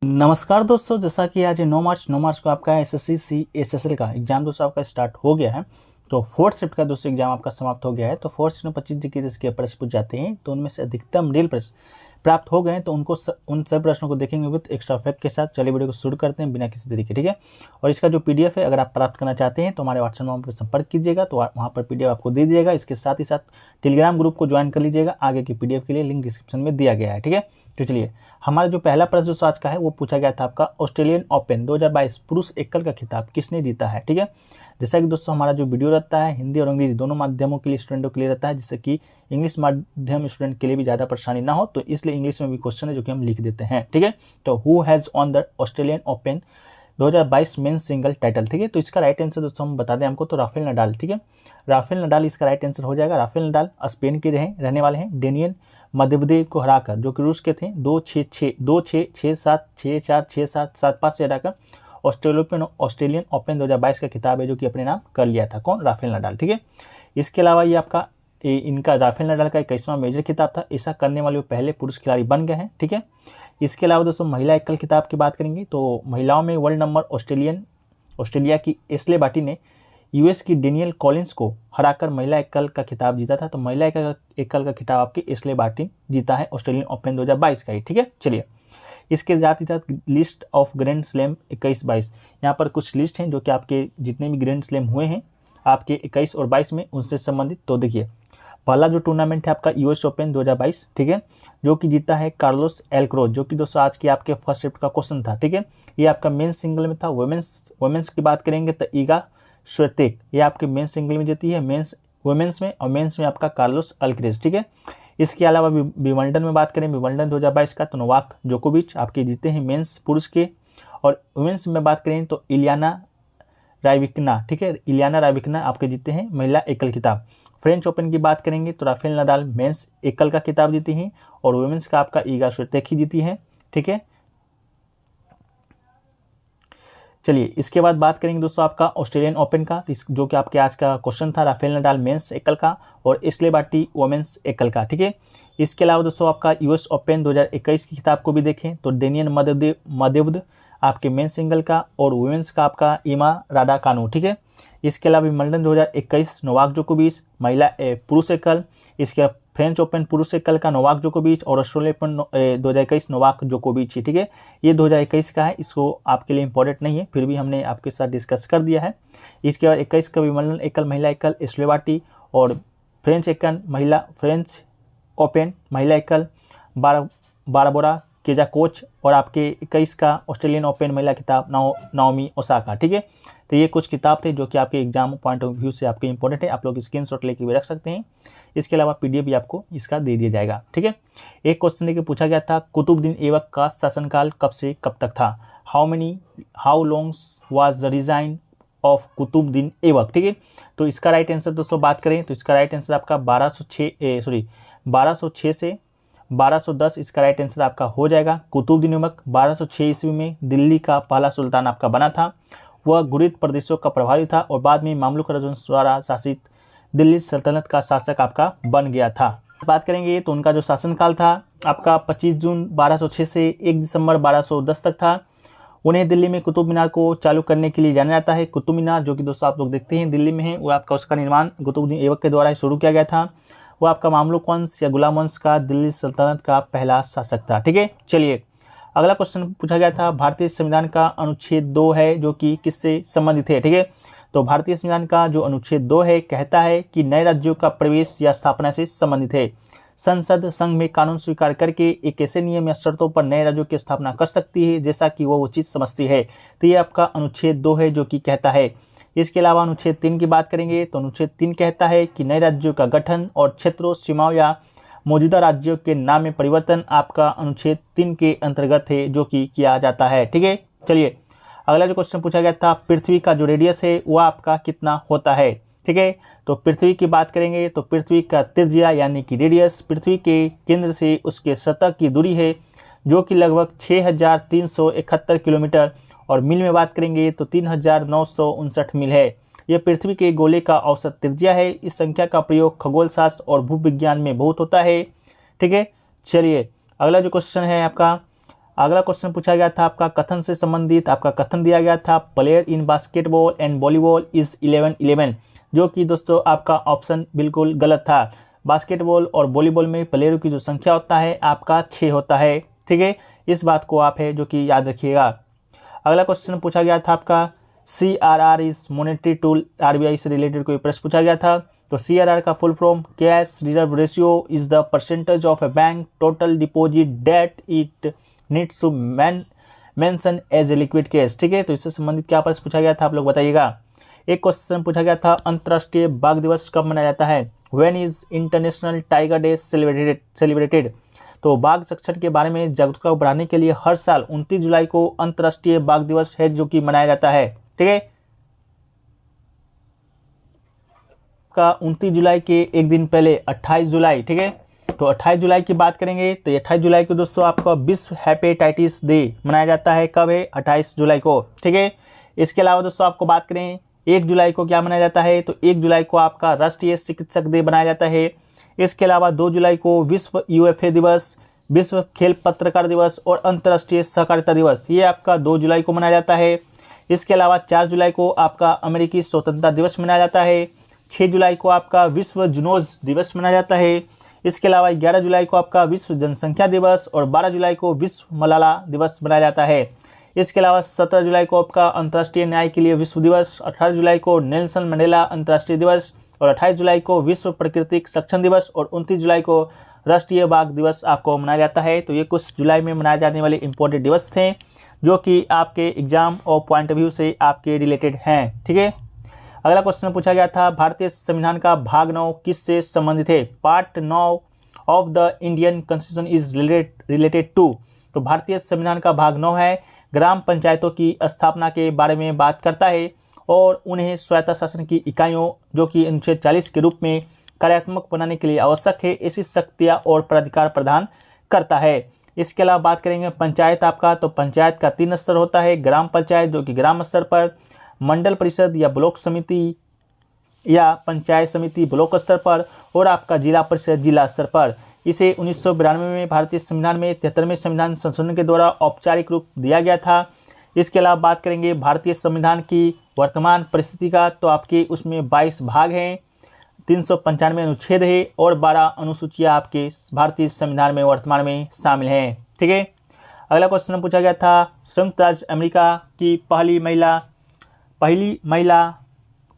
नमस्कार दोस्तों, जैसा कि आज 9 मार्च को आपका एसएससी CSSL का एग्जाम दोस्तों आपका स्टार्ट हो गया है। तो फोर्थ शिफ्ट का दोस्तों एग्जाम आपका समाप्त हो गया है। तो फोर्थ शिफ्ट में 25 जीके के प्रश्न पूछ जाते हैं, तो उनमें से अधिकतम रियल प्रश्न प्राप्त हो गए हैं। तो उन सब प्रश्नों को देखेंगे विद एक्स्ट्रा फैक्ट के साथ। चलिए वीडियो को शुरू करते हैं बिना किसी देरी के, ठीक है। और इसका जो PDF है, अगर आप प्राप्त करना चाहते हैं तो हमारे व्हाट्सएप नंबर पर संपर्क कीजिएगा, तो वहाँ पर PDF आपको दे दिएगा। इसके साथ ही साथ टेलीग्राम ग्रुप को ज्वाइन कर लीजिएगा, आगे की PDF के लिए लिंक डिस्क्रिप्शन में दिया गया है, ठीक है। तो चलिए, हमारा जो पहला प्रश्न जो आज का है वो पूछा गया था आपका ऑस्ट्रेलियन ओपन 2022 पुरुष एकल का खिताब किसने जीता है, ठीक है। जैसा कि दोस्तों हमारा जो वीडियो रहता है हिंदी और अंग्रेजी दोनों माध्यमों के लिए स्टूडेंटों के लिए रहता है, जिससे कि इंग्लिश माध्यम स्टूडेंट के लिए भी ज़्यादा परेशानी ना हो, तो इसलिए इंग्लिश में भी क्वेश्चन है जो कि हम लिख देते हैं, ठीक है। तो who has on the Australian open 2022 men's single title, ठीक है। तो इसका राइट आंसर दोस्तों हम बता दें हमको, तो राफेल नडाल, ठीक है। राफेल नडाल इसका राइट आंसर हो जाएगा। राफेल नडाल स्पेन के रहने वाले हैं। डेनियल मेदवेदेव को हराकर, जो कि रूस के थे, 2-6, 2-6, 6-7, 6-4, 6-7, 7-5 से हराकर ऑस्ट्रेलियन ओपन 2022 का खिताब है जो कि अपने नाम कर लिया था। कौन? राफेल नडाल, ठीक है। इसके अलावा ये आपका इनका राफेल नडाल का 21वां मेजर खिताब था। ऐसा करने वाले वो पहले पुरुष खिलाड़ी बन गए हैं, ठीक है। इसके अलावा दोस्तों महिला एकल खिताब की बात करेंगे, तो महिलाओं में वर्ल्ड नंबर ऑस्ट्रेलिया की एस्ले बार्टी ने US की डेनियल कॉलिंस को हराकर महिला एकल का खिताब जीता था। तो महिला एकल का खिताब आपकी एस्ले बार्टी जीता है ऑस्ट्रेलियन ओपन 2022 का ही, ठीक है। चलिए, इसके साथ ही साथ लिस्ट ऑफ ग्रैंड स्लैम 21-22, यहाँ पर कुछ लिस्ट हैं जो कि आपके जितने भी ग्रैंड स्लैम हुए हैं आपके 21 और 22 में, उनसे संबंधित। तो देखिए, पहला जो टूर्नामेंट है आपका US ओपन 2022, ठीक है, जो कि जीता है कार्लोस एल्क्रोज, जो कि दोस्तों आज की आपके फर्स्ट शिफ्ट का क्वेश्चन था, ठीक है। ये आपका मेंस सिंगल में था। वुमेन्स की बात करेंगे तो ईगा स्वितेक, ये आपके मेंस सिंगल में जीती है, वुमेन्स में, और मेंस में आपका कार्लोस अल्क्रेज, ठीक है। इसके अलावा विंबलडन में बात करें, विंबलडन 2022 का, तो नोवाक जोकोविच आपके जीते हैं मेंस पुरुष के। और वुमेन्स में बात करें तो इलियाना रायविकना, ठीक है, इलियाना रायविकना आपके जीते हैं महिला एकल खिताब। फ्रेंच ओपन की बात करेंगे तो राफेल नडाल मेंस एकल का खिताब जीती हैं, और वुमेन्स का आपका ईगा स्वितेक ही जीती है, ठीक है। चलिए, इसके बाद बात करेंगे दोस्तों आपका ऑस्ट्रेलियन ओपन का, जो कि आपके आज का क्वेश्चन था, राफेल नडाल मेंस एकल का और एस्ले बार्टी वुमेन्स एकल का, ठीक है। इसके अलावा दोस्तों आपका US ओपन 2021 की किताब को भी देखें तो डेनियल मेदवेदेव आपके मेंस सिंगल का, और वुमेन्स का आपका इमा राडाकानु, ठीक है। इसके अलावा विंबलडन 2021 नोवाक जोकोविच महिला पुरुष एकल। इसके फ्रेंच ओपन पुरुष एकल का नोवाक जोकोविच, और ऑस्ट्रेलिया ओपन 2021 नोवाक जोकोविच, ठीक है। ये 2021 का है, इसको आपके लिए इंपॉर्टेंट नहीं है, फिर भी हमने आपके साथ डिस्कस कर दिया है। इसके बाद 21 का विंबलडन एकल महिला एकल एस्ले बार्टी, और फ्रेंच ओपन महिला एकल बारबोरा केजाकोच, और आपके 21 का ऑस्ट्रेलियन ओपन महिला खिताब नाओमी ओसाका, ठीक है। तो ये कुछ किताब थे जो कि आपके एग्जाम पॉइंट ऑफ व्यू से आपके इंपॉर्टेंट है, आप लोग स्क्रीनशॉट लेके भी रख सकते हैं। इसके अलावा PDF भी आपको इसका दे दिया जाएगा, ठीक है। एक क्वेश्चन देखिए पूछा गया था, कुतुबुद्दीन ऐबक का शासनकाल कब से कब तक था? How long was the resign of Qutubuddin Aibak, ठीक है। तो इसका राइट आंसर दोस्तों बात करें तो इसका राइट आंसर आपका 1206 से 1210 इसका राइट आंसर आपका हो जाएगा। कुतुबुद्दीन ऐबक 1206 ईस्वी में दिल्ली का पहला सुल्तान आपका बना था। वह घुरिद प्रदेशों का प्रभावी था और बाद में मामलुक राजवंश द्वारा शासित दिल्ली सल्तनत का शासक आपका बन गया था। बात करेंगे तो उनका जो शासनकाल था आपका 25 जून 1206 से 1 दिसंबर 1210 तक था। उन्हें दिल्ली में कुतुब मीनार को चालू करने के लिए जाना जाता है। कुतुब मीनार जो कि दोस्तों आप लोग देखते हैं दिल्ली में है, वो आपका उसका निर्माण कुतुबुद्दीन ऐबक के द्वारा शुरू किया गया था। वो आपका मामलुक वंश या गुलाम वंश का दिल्ली सल्तनत का पहला शासक था, ठीक है। चलिए, अगला क्वेश्चन पूछा गया था, भारतीय संविधान का अनुच्छेद 2 है जो कि किससे संबंधित है, ठीक है। तो भारतीय संविधान का जो अनुच्छेद 2 है कहता है कि नए राज्यों का प्रवेश या स्थापना से संबंधित है। संसद संघ में कानून स्वीकार करके एक ऐसे नियम या शर्तों पर नए राज्यों की स्थापना कर सकती है जैसा कि वो उचित समझती है। तो ये आपका अनुच्छेद 2 है जो कि कहता है। इसके अलावा अनुच्छेद 3 की बात करेंगे तो अनुच्छेद 3 कहता है कि नए राज्यों का गठन और क्षेत्रों, सीमाओं या मौजूदा राज्यों के नाम में परिवर्तन आपका अनुच्छेद 3 के अंतर्गत है जो कि किया जाता है, ठीक है। चलिए, अगला जो क्वेश्चन पूछा गया था, पृथ्वी का जो रेडियस है वह आपका कितना होता है, ठीक है। तो पृथ्वी की बात करेंगे तो पृथ्वी का त्रिज्या यानी कि रेडियस पृथ्वी के केंद्र से उसके सतह की दूरी है जो कि लगभग 6371 किलोमीटर, और मील में बात करेंगे तो 3959 मील है। यह पृथ्वी के गोले का औसत त्रिज्या है। इस संख्या का प्रयोग खगोल शास्त्र और भूविज्ञान में बहुत होता है, ठीक है। चलिए, अगला जो क्वेश्चन है आपका, अगला क्वेश्चन पूछा गया था आपका कथन से संबंधित, आपका कथन दिया गया था player in basketball and volleyball is 11-11, जो कि दोस्तों आपका ऑप्शन बिल्कुल गलत था। बास्केटबॉल और वॉलीबॉल में प्लेयरों की जो संख्या होता है आपका 6 होता है, ठीक है, इस बात को आप है जो कि याद रखिएगा। अगला क्वेश्चन पूछा गया था आपका CRR is monetary tool, RBI से रिलेटेड कोई प्रश्न पूछा गया था। तो CRR का full form cash reserve ratio is the percentage of a bank total deposit that it needs to mention as a liquid cash, ठीक है। तो इससे संबंधित क्या प्रश्न पूछा गया था आप लोग बताइएगा। एक क्वेश्चन पूछा गया था अंतर्राष्ट्रीय बाघ दिवस कब मनाया जाता है, when is international tiger day celebrated. तो बाघ संरक्षण के बारे में जागरूकता बढ़ाने के लिए हर साल 29 जुलाई को अंतर्राष्ट्रीय बाघ दिवस है जो कि मनाया जाता है, ठीक है। का 29 जुलाई के एक दिन पहले 28 जुलाई, ठीक है। तो 28 जुलाई की बात करेंगे तो 28 जुलाई को दोस्तों आपका विश्व हेपेटाइटिस डे मनाया जाता है, कब है 28 जुलाई को, ठीक है। इसके अलावा दोस्तों आपको बात करें 1 जुलाई को क्या मनाया जाता है, तो 1 जुलाई को आपका राष्ट्रीय चिकित्सक डे मनाया जाता है। इसके अलावा 2 जुलाई को विश्व UFA दिवस, विश्व खेल पत्रकार दिवस और अंतर्राष्ट्रीय सहकारिता दिवस, ये आपका 2 जुलाई को मनाया जाता है। इसके अलावा 4 जुलाई को आपका अमेरिकी स्वतंत्रता दिवस मनाया जाता है। 6 जुलाई को आपका विश्व जूनोज दिवस मनाया जाता है। इसके अलावा 11 जुलाई को आपका विश्व जनसंख्या दिवस और 12 जुलाई को विश्व मलाला दिवस मनाया जाता है। इसके अलावा 17 जुलाई को आपका अंतर्राष्ट्रीय न्याय के लिए विश्व दिवस, 18 जुलाई को नेल्सन मंडेला अंतर्राष्ट्रीय दिवस और 28 जुलाई को विश्व प्राकृतिक संरक्षण दिवस और 29 जुलाई को राष्ट्रीय बाघ दिवस आपको मनाया जाता है। तो ये कुछ जुलाई में मनाए जाने वाले इंपॉर्टेंट दिवस थे जो कि आपके एग्जाम और पॉइंट ऑफ व्यू से आपके रिलेटेड हैं, ठीक है। अगला क्वेश्चन पूछा गया था भारतीय संविधान का भाग 9 किससे संबंधित है, part 9 of the Indian constitution is related to. तो भारतीय संविधान का भाग 9 है ग्राम पंचायतों की स्थापना के बारे में बात करता है और उन्हें स्वायत्त शासन की इकाइयों जो कि अनुच्छेद 40 के रूप में कार्यात्मक बनाने के लिए आवश्यक है ऐसी शक्तियां और प्राधिकार प्रदान करता है। इसके अलावा बात करेंगे पंचायत आपका, तो पंचायत का 3 स्तर होता है, ग्राम पंचायत जो कि ग्राम स्तर पर, मंडल परिषद या ब्लॉक समिति या पंचायत समिति ब्लॉक स्तर पर और आपका जिला परिषद जिला स्तर पर। इसे 1992 में भारतीय संविधान में 73वें संविधान संशोधन के द्वारा औपचारिक रूप दिया गया था। इसके अलावा बात करेंगे भारतीय संविधान की वर्तमान परिस्थिति का, तो आपके उसमें 22 भाग हैं, 395 अनुच्छेद है और 12 अनुसूचियां आपके भारतीय संविधान में वर्तमान में शामिल हैं, ठीक है। अगला क्वेश्चन पूछा गया था संयुक्त राज्य अमेरिका की पहली महिला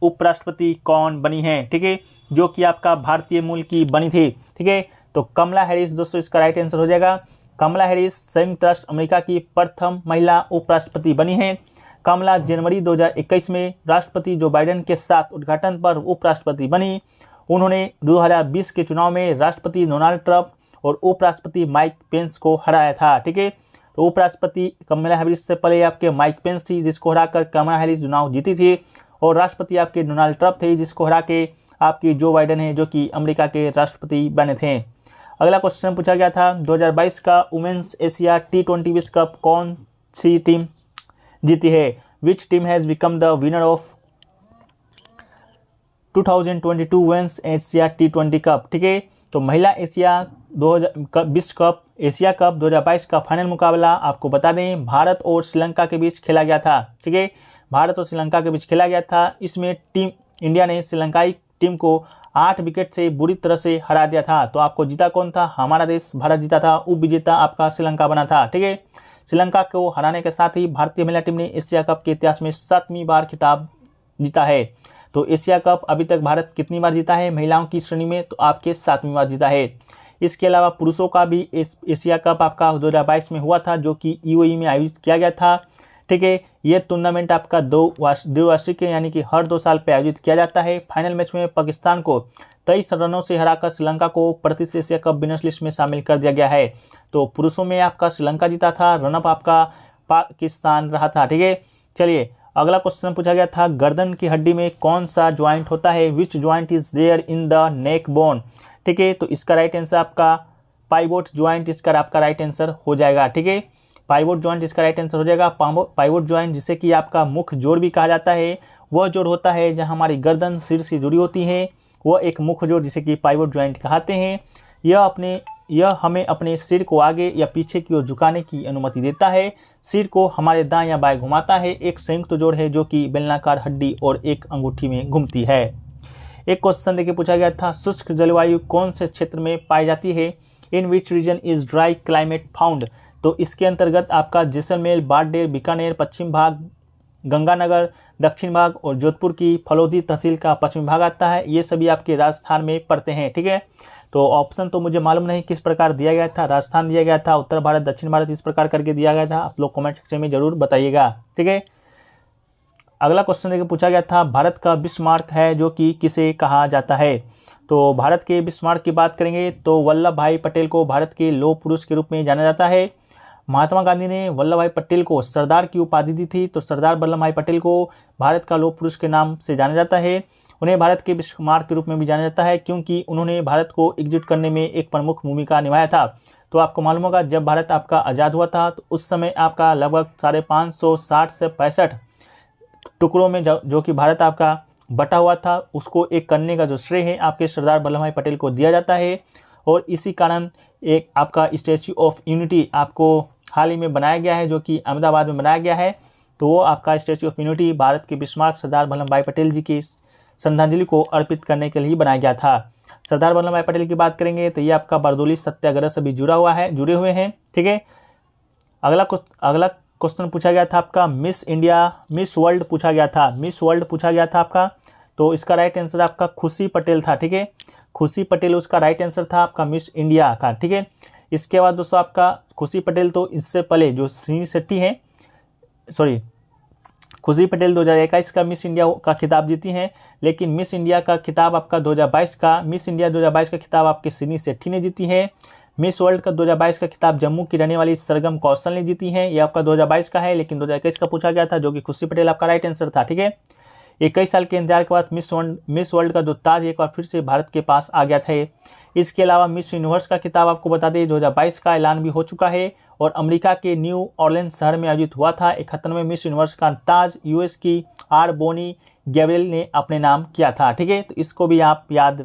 उपराष्ट्रपति कौन बनी है, ठीक है, जो कि आपका भारतीय मूल की बनी थी, ठीक है। तो कमला हैरिस दोस्तों इसका राइट आंसर हो जाएगा। कमला हैरिस संयुक्त राष्ट्र अमेरिका की प्रथम महिला उपराष्ट्रपति बनी है। कमला जनवरी 2021 में राष्ट्रपति जो बाइडेन के साथ उद्घाटन पर उपराष्ट्रपति बनी। उन्होंने 2020 के चुनाव में राष्ट्रपति डोनाल्ड ट्रंप और उपराष्ट्रपति माइक पेंस को हराया था, ठीक है। तो उपराष्ट्रपति कमला हैरिस से पहले आपके माइक पेंस थी जिसको हराकर कमला हैरिस चुनाव जीती थी और राष्ट्रपति आपके डोनाल्ड ट्रंप थे जिसको हरा के आपकी जो बाइडेन है जो कि अमेरिका के राष्ट्रपति बने थे। अगला क्वेश्चन पूछा गया था 2022 का वुमेन्स एशिया T20 विश्व कप कौन सी टीम जीती है, which team has become the winner of 2022 women's Asia T20 cup, ठीक है। तो महिला एशिया विश्व कप एशिया कप 2022 का फाइनल मुकाबला आपको बता दें भारत और श्रीलंका के बीच खेला गया था, ठीक है। भारत और श्रीलंका के बीच खेला गया था। इसमें टीम इंडिया ने श्रीलंकाई टीम को 8 विकेट से बुरी तरह से हरा दिया था। तो आपको जीता कौन था, हमारा देश भारत जीता था, उप विजेता आपका श्रीलंका बना था, ठीक है। श्रीलंका को हराने के साथ ही भारतीय महिला टीम ने एशिया कप के इतिहास में 7वीं बार खिताब जीता है। तो एशिया कप अभी तक भारत कितनी बार जीता है महिलाओं की श्रेणी में, तो आपके 7वीं बार जीता है। इसके अलावा पुरुषों का भी एशिया कप आपका 2022 में हुआ था जो कि UAE में आयोजित किया गया था, ठीक है। ये टूर्नामेंट आपका द्विवार्षिक है यानी कि हर 2 साल पे आयोजित किया जाता है। फाइनल मैच में पाकिस्तान को 23 रनों से हराकर श्रीलंका को प्रतिष्ठित एशिया कप विनर्स लिस्ट में शामिल कर दिया गया है। तो पुरुषों में आपका श्रीलंका जीता था, रनअप आपका पाकिस्तान रहा था, ठीक है। चलिए अगला क्वेश्चन पूछा गया था गर्दन की हड्डी में कौन सा ज्वाइंट होता है, which joint is there in the neck bone, ठीक है। तो इसका राइट आंसर आपका पाइवोट ज्वाइंट इसका आपका राइट आंसर हो जाएगा, ठीक है। पाइवोट ज्वाइंट इसका राइट आंसर हो जाएगा। पाइवोट ज्वाइंट जिसे कि आपका मुख्य जोड़ भी कहा जाता है, वह जोड़ होता है जहां हमारी गर्दन सिर से जुड़ी होती है, वह एक मुख्य जोड़ जिसे कि पाइवोट ज्वाइंट कहते हैं। यह अपने यह हमें अपने सिर को आगे या पीछे की ओर झुकाने की अनुमति देता है। सिर को हमारे दाएं या बाएं घुमाता है। एक संयुक्त जोड़ है जो कि बेलनाकार हड्डी और एक अंगूठी में घूमती है। एक क्वेश्चन देखिए पूछा गया था, शुष्क जलवायु कौन से क्षेत्र में पाई जाती है? In which region is dry climate found? तो इसके अंतर्गत आपका जैसलमेर, बाड़मेर, बीकानेर पश्चिम भाग, गंगानगर दक्षिण भाग और जोधपुर की फलोदी तहसील का पश्चिमी भाग आता है। ये सभी आपके राजस्थान में पड़ते हैं। ठीक है, तो ऑप्शन तो मुझे मालूम नहीं किस प्रकार दिया गया था। राजस्थान दिया गया था, उत्तर भारत, दक्षिण भारत, इस प्रकार करके दिया गया था। आप लोग कमेंट सेक्शन में जरूर बताइएगा। ठीक है, अगला क्वेश्चन देखिए पूछा गया था, भारत का बिस्मार्क है जो कि किसे कहा जाता है? तो भारत के बिस्मार्क की बात करेंगे तो वल्लभ भाई पटेल को भारत के लौह पुरुष के रूप में जाना जाता है। महात्मा गांधी ने वल्लभ भाई पटेल को सरदार की उपाधि दी थी, तो सरदार वल्लभ भाई पटेल को भारत का लौह पुरुष के नाम से जाना जाता है। उन्हें भारत के बिस्मार्क के रूप में भी जाना जाता है क्योंकि उन्होंने भारत को एकजुट करने में एक प्रमुख भूमिका निभाया था। तो आपको मालूम होगा जब भारत आपका आज़ाद हुआ था तो उस समय आपका लगभग 550 से 65 टुकड़ों में जो कि भारत आपका बटा हुआ था, उसको एक करने का जो श्रेय है आपके सरदार वल्लभ भाई पटेल को दिया जाता है। और इसी कारण एक आपका स्टैच्यू ऑफ यूनिटी आपको हाल ही में बनाया गया है, जो कि अहमदाबाद में बनाया गया है। तो वो आपका स्टैच्यू ऑफ यूनिटी भारत के बिस्मार्क सरदार वल्लभ भाई पटेल जी की श्रद्धांजलि को अर्पित करने के लिए बनाया गया था। सरदार वल्लभ भाई पटेल की बात करेंगे तो ये आपका बारदोली सत्याग्रह से भी जुड़े हुए हैं। ठीक है, अगला क्वेश्चन पूछा गया था आपका मिस इंडिया, मिस वर्ल्ड पूछा गया था। मिस वर्ल्ड पूछा गया था आपका, तो इसका राइट आंसर आपका खुशी पटेल था। ठीक है, खुशी पटेल उसका राइट आंसर था आपका मिस इंडिया का। ठीक है, इसके बाद दोस्तों आपका खुशी पटेल तो इससे पहले जो श्री शेट्टी हैं, खुशी पटेल 2021 का मिस इंडिया का खिताब जीती हैं, लेकिन मिस इंडिया का खिताब आपका 2022 का मिस इंडिया 2022 का खिताब आपके श्री शेट्टी ने जीती है। मिस वर्ल्ड का 2022 का खिताब जम्मू की रहने वाली सरगम कौशल ने जीती है। ये आपका 2022 का है, लेकिन 2021 का पूछा गया था, जो कि खुशी पटेल आपका राइट आंसर था। ठीक है, 21 साल के इंतजार के बाद मिस वर्ल्ड का जो ताज एक बार फिर से भारत के पास आ गया था। इसके अलावा मिस यूनिवर्स का खिताब आपको बता दें 2022 का ऐलान भी हो चुका है और अमेरिका के न्यू ऑर्लिन्स शहर में आयोजित हुआ था। 71वें मिस यूनिवर्स का ताज यूएस की आर बोनी गैब्रियल ने अपने नाम किया था। ठीक है, तो इसको भी आप याद